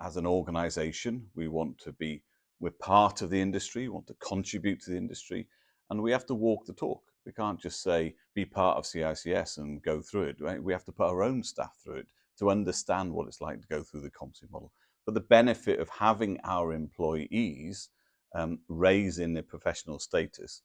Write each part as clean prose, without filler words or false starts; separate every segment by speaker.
Speaker 1: as an organization, we're part of the industry, we want to contribute to the industry, and we have to walk the talk. We can't just say, be part of CICS and go through it, right? We have to put our own staff through it to understand what it's like to go through the competency model. But the benefit of having our employees raising their professional status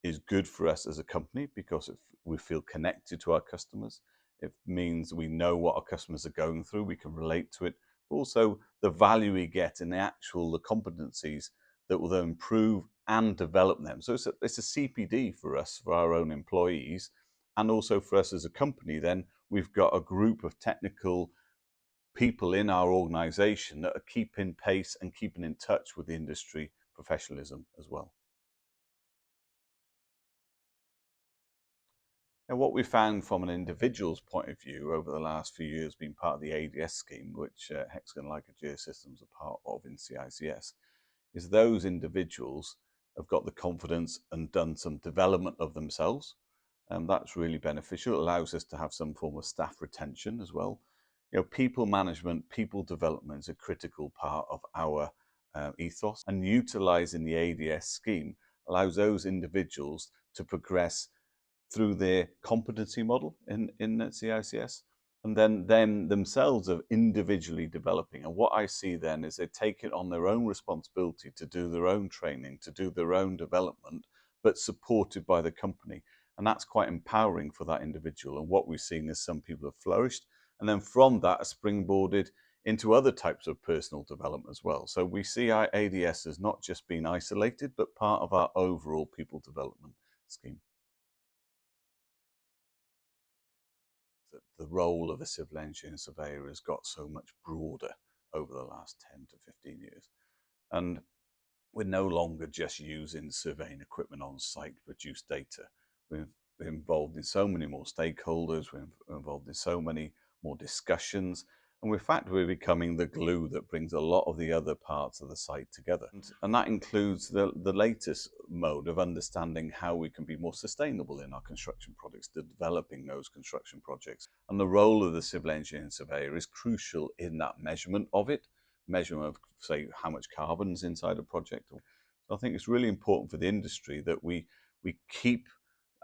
Speaker 1: is good for us as a company because we feel connected to our customers. It means we know what our customers are going through, we can relate to it. But also the value we get in the competencies that will then improve and develop them. So it's a CPD for us, for our own employees, and also for us as a company. Then we've got a group of technical people in our organization that are keeping pace and keeping in touch with the industry professionalism as well. And what we found from an individual's point of view over the last few years being part of the ADS scheme, which Hexagon Leica Geosystems are part of in CICS, is those individuals have got the confidence and done some development of themselves. And that's really beneficial. It allows us to have some form of staff retention as well. People management, people development is a critical part of our ethos, and utilizing the ADS scheme allows those individuals to progress through their competency model in CICS, and then them themselves are individually developing. And what I see then is they take it on their own responsibility to do their own training, to do their own development, but supported by the company. And that's quite empowering for that individual. And what we've seen is some people have flourished, and then from that are springboarded into other types of personal development as well. So we see our ADS as not just being isolated, but part of our overall people development scheme. The role of a civil engineer surveyor has got so much broader over the last 10 to 15 years. And we're no longer just using surveying equipment on site to produce data. We're involved in so many more stakeholders, we're involved in so many more discussions, and in fact we're becoming the glue that brings a lot of the other parts of the site together. And that includes the latest mode of understanding how we can be more sustainable in our construction projects, developing those construction projects. And the role of the civil engineer and surveyor is crucial in that measurement of say how much carbon's inside a project. So I think it's really important for the industry that we keep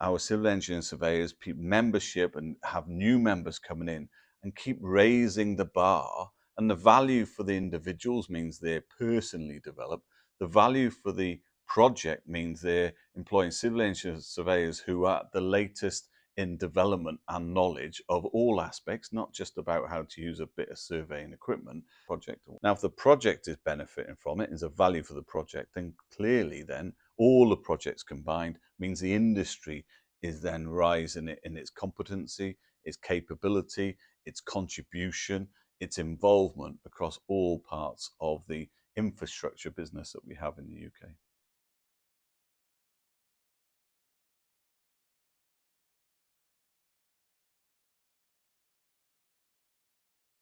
Speaker 1: our civil engineer and surveyors membership and have new members coming in and keep raising the bar. And the value for the individuals means they're personally developed. The value for the project means they're employing civil engineers, surveyors who are the latest in development and knowledge of all aspects, not just about how to use a bit of surveying equipment project. Now, if the project is benefiting from it, is a value for the project, then clearly then all the projects combined means the industry is then rising in its competency, its capability, its contribution, its involvement across all parts of the infrastructure business that we have in the UK.